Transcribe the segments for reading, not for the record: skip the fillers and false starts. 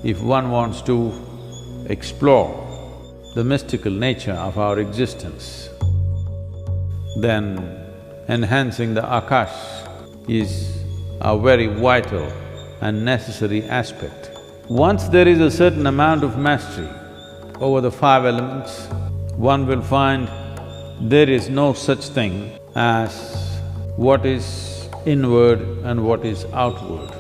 If one wants to explore the mystical nature of our existence, then enhancing the Akash is a very vital and necessary aspect. Once there is a certain amount of mastery over the five elements, one will find there is no such thing as what is inward and what is outward.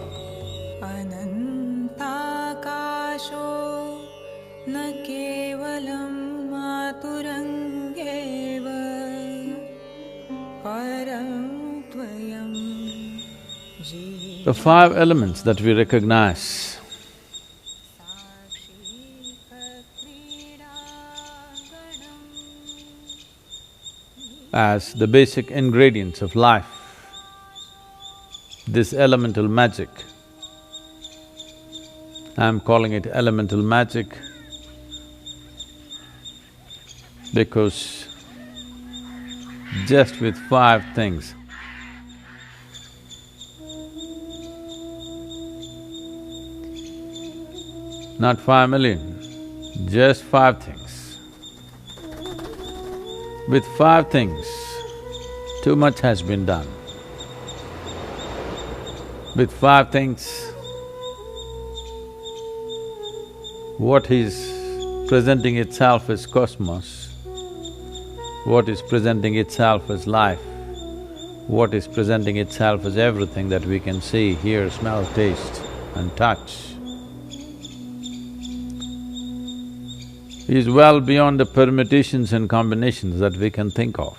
The five elements that we recognize as the basic ingredients of life, this elemental magic, I'm calling it elemental magic because just with five things, not 5 million, just 5 things. With 5 things, too much has been done. With 5 things, what is presenting itself as cosmos, what is presenting itself as life, what is presenting itself as everything that we can see, hear, smell, taste and touch, is well beyond the permutations and combinations that we can think of.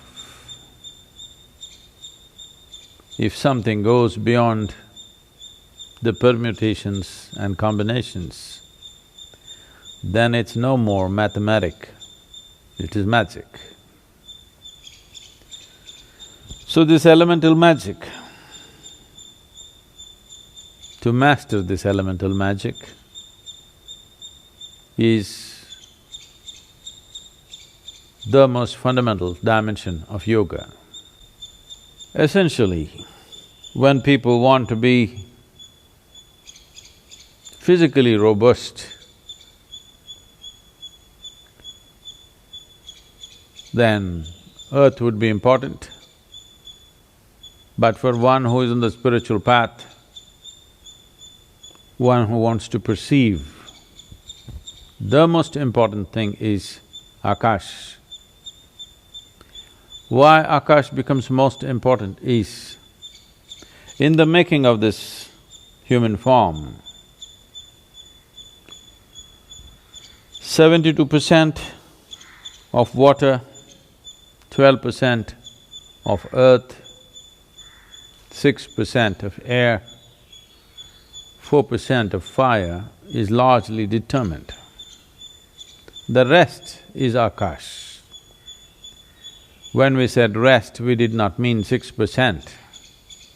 If something goes beyond the permutations and combinations, then it's no more mathematic, it is magic. So this elemental magic, to master this elemental magic is the most fundamental dimension of yoga. Essentially, when people want to be physically robust, then earth would be important. But for one who is on the spiritual path, one who wants to perceive, the most important thing is Akash. Why Akash becomes most important is, in the making of this human form, 72% of water, 12% of earth, 6% of air, 4% of fire is largely determined. The rest is Akash. When we said rest, we did not mean 6%,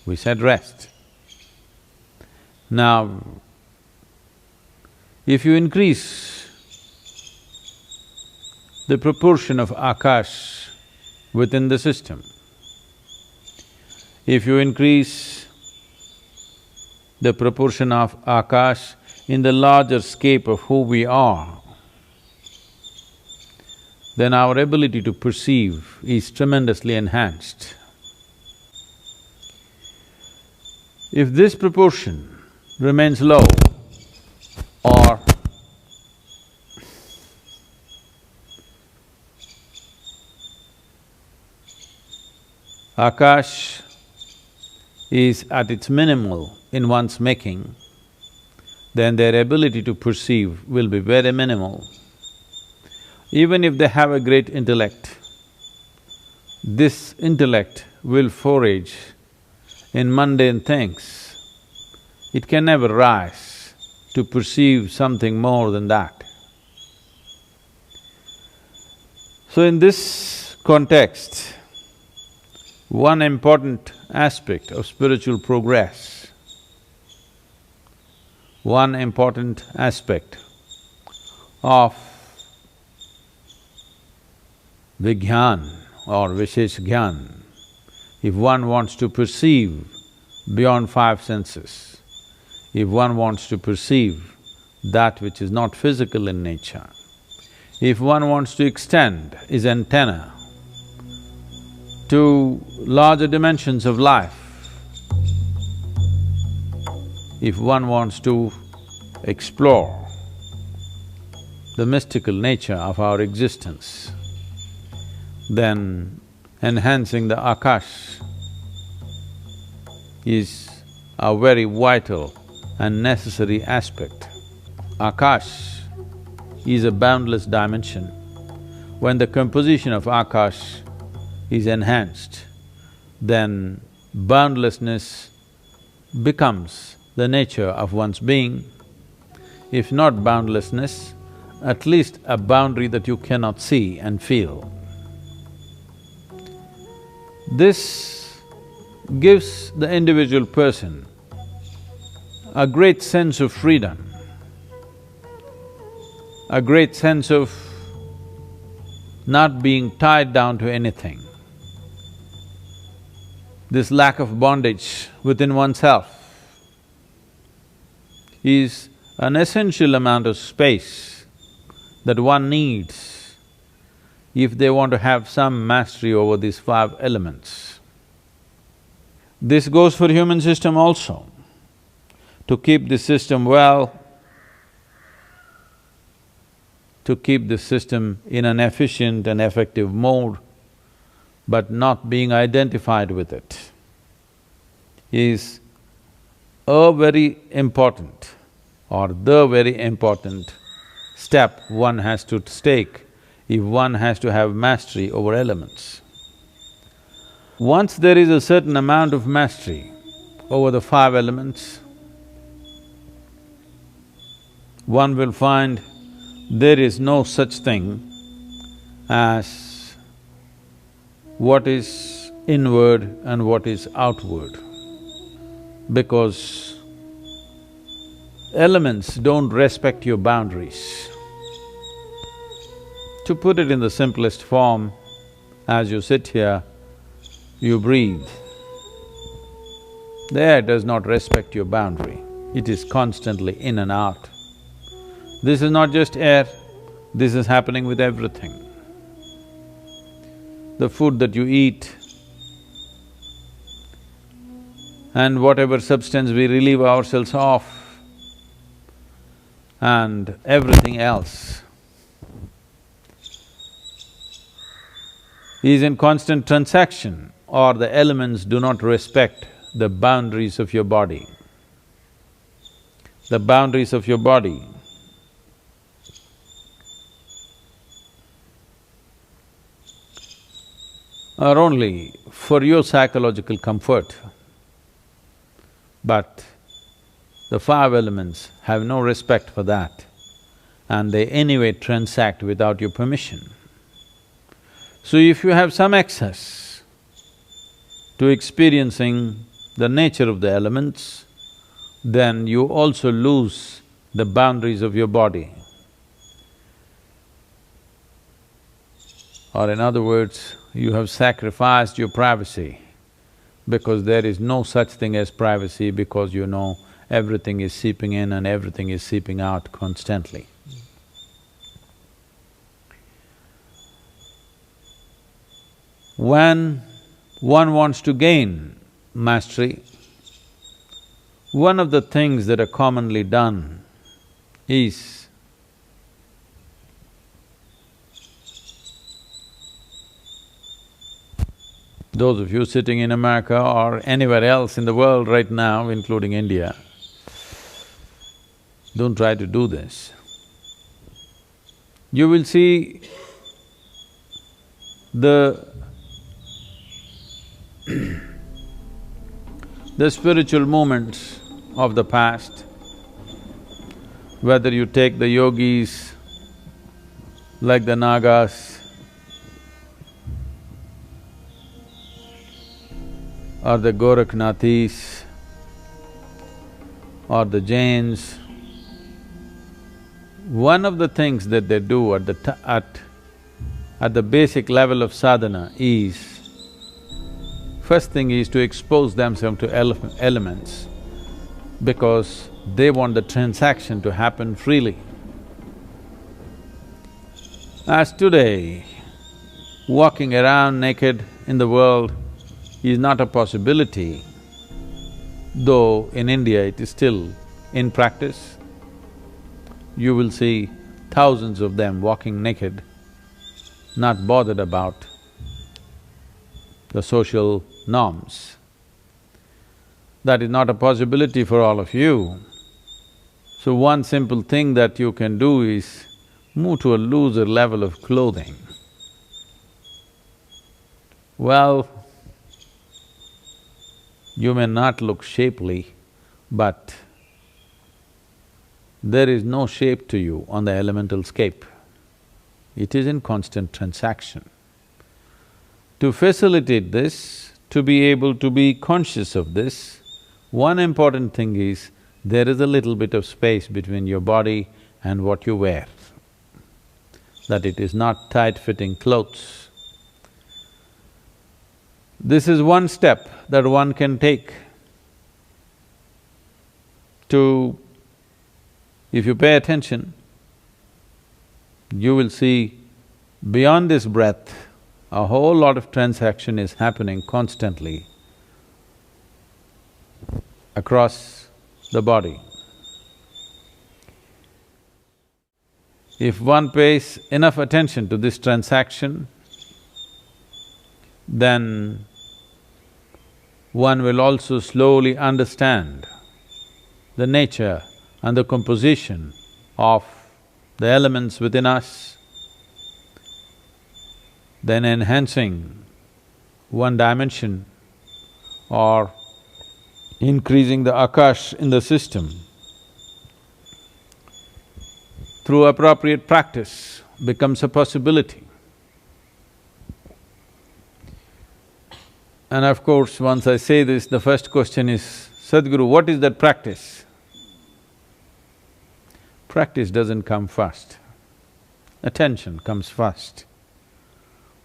we said rest. Now, if you increase the proportion of Akash within the system, if you increase the proportion of Akash in the larger scape of who we are, then our ability to perceive is tremendously enhanced. If this proportion remains low or Akash is at its minimal in one's making, then their ability to perceive will be very minimal. Even if they have a great intellect, this intellect will forage in mundane things. It can never rise to perceive something more than that. So in this context, one important aspect of spiritual progress, one important aspect of Vigyan or Vishesh Gyan, if one wants to perceive beyond 5 senses, if one wants to perceive that which is not physical in nature. If one wants to extend his antenna to larger dimensions of life, if one wants to explore the mystical nature of our existence, then enhancing the Akash is a very vital and necessary aspect. Akash is a boundless dimension. When the composition of Akash is enhanced, then boundlessness becomes the nature of one's being. If not boundlessness, at least a boundary that you cannot see and feel. This gives the individual person a great sense of freedom, a great sense of not being tied down to anything. This lack of bondage within oneself is an essential amount of space that one needs if they want to have some mastery over these 5 elements. This goes for human system also. To keep this system well, to keep this system in an efficient and effective mode, but not being identified with it, is a very important or the very important step one has to take if one has to have mastery over elements. Once there is a certain amount of mastery over the 5 elements, one will find there is no such thing as what is inward and what is outward, because elements don't respect your boundaries. To put it in the simplest form, as you sit here, you breathe. The air does not respect your boundary, it is constantly in and out. This is not just air, this is happening with everything. The food that you eat and whatever substance we relieve ourselves of and everything else is in constant transaction, or the elements do not respect the boundaries of your body. The boundaries of your body are only for your psychological comfort, but the 5 elements have no respect for that, and they anyway transact without your permission. So if you have some access to experiencing the nature of the elements, then you also lose the boundaries of your body. Or in other words, you have sacrificed your privacy, because there is no such thing as privacy, because you know everything is seeping in and everything is seeping out constantly. When one wants to gain mastery, one of the things that are commonly done is those of you sitting in America or anywhere else in the world right now, including India, don't try to do this. You will see the spiritual movements of the past, whether you take the yogis like the Nagas or the Gorakhnathis or the Jains, one of the things that they do at the basic level of sadhana is, first thing is to expose themselves to elements, because They want the transaction to happen freely. As today, walking around naked in the world is not a possibility, though in India it is still in practice. You will see thousands of them walking naked, not bothered about the social norms. That is not a possibility for all of you. So one simple thing that you can do is move to a looser level of clothing. Well, you may not look shapely, but there is no shape to you on the elemental scape. It is in constant transaction. To facilitate this, to be able to be conscious of this, one important thing is there is a little bit of space between your body and what you wear, that it is not tight-fitting clothes. This is one step that one can take to… If you pay attention, you will see beyond this breath, a whole lot of transaction is happening constantly across the body. If one pays enough attention to this transaction, then one will also slowly understand the nature and the composition of the elements within us, then enhancing one dimension or increasing the Akash in the system through appropriate practice becomes a possibility. And of course, once I say this, the first question is, Sadhguru, what is that practice? Practice doesn't come first, attention comes first.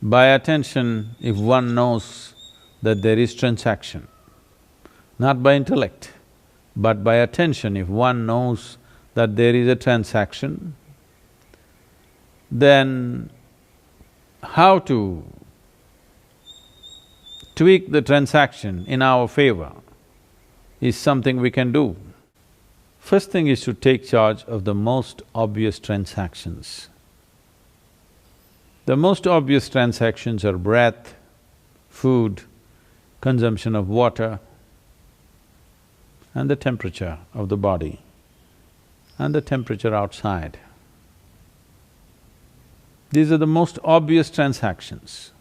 By attention, if one knows that there is transaction, not by intellect, but by attention, if one knows that there is a transaction, then how to tweak the transaction in our favor is something we can do. First thing is to take charge of the most obvious transactions. The most obvious transactions are breath, food, consumption of water, and the temperature of the body, and the temperature outside. These are the most obvious transactions.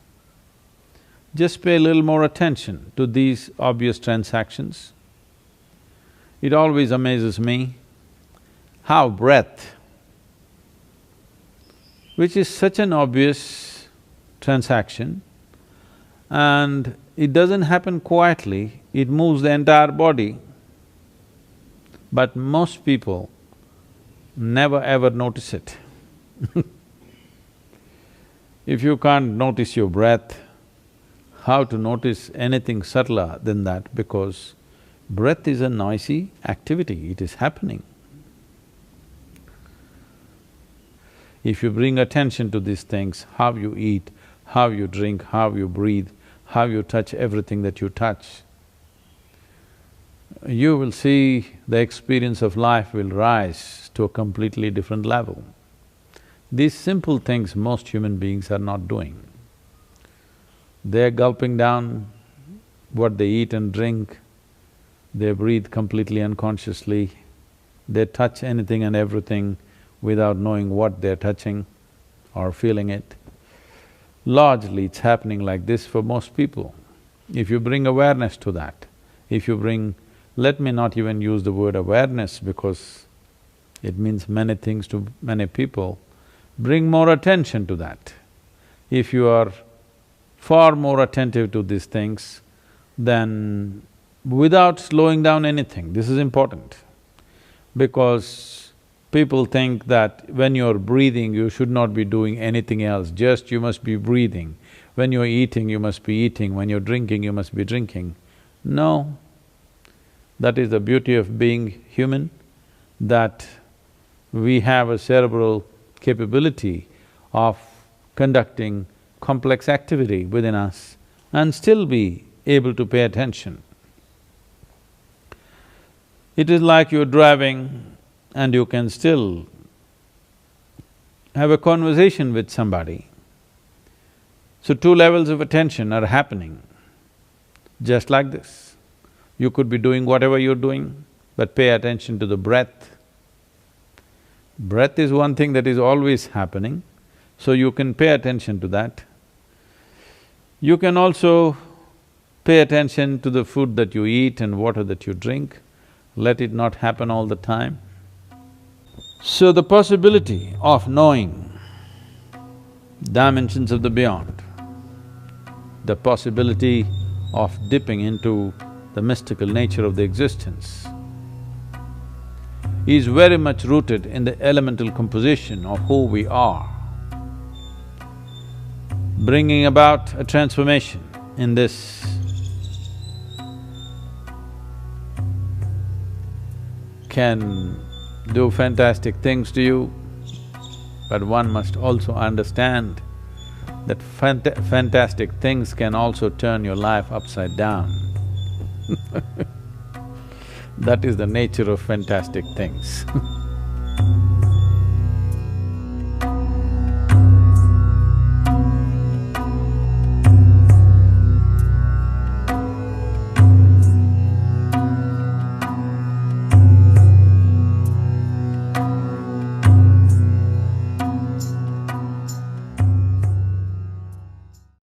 Just pay a little more attention to these obvious transactions. It always amazes me how breath, which is such an obvious transaction, and it doesn't happen quietly, it moves the entire body. But most people never ever notice it. If you can't notice your breath, how to notice anything subtler than that? Because breath is a noisy activity, it is happening. If you bring attention to these things, how you eat, how you drink, how you breathe, how you touch everything that you touch, you will see the experience of life will rise to a completely different level. These simple things most human beings are not doing. They're gulping down what they eat and drink, they breathe completely unconsciously, they touch anything and everything without knowing what they're touching or feeling it. Largely it's happening like this for most people. If you bring awareness to that, if you bring… let me not even use the word awareness because it means many things to many people, bring more attention to that. If you are far more attentive to these things, then without slowing down anything, this is important. Because people think that when you're breathing, you should not be doing anything else, just you must be breathing. When you're eating, you must be eating, when you're drinking, you must be drinking. No, that is the beauty of being human, that we have a cerebral capability of conducting complex activity within us and still be able to pay attention. It is like you're driving and you can still have a conversation with somebody. So two levels of attention are happening, just like this. You could be doing whatever you're doing, but pay attention to the breath. Breath is one thing that is always happening, so you can pay attention to that. You can also pay attention to the food that you eat and water that you drink. Let it not happen all the time. So the possibility of knowing dimensions of the beyond, the possibility of dipping into the mystical nature of the existence is very much rooted in the elemental composition of who we are. Bringing about a transformation in this can do fantastic things to you, but one must also understand that fantastic things can also turn your life upside down. That is the nature of fantastic things.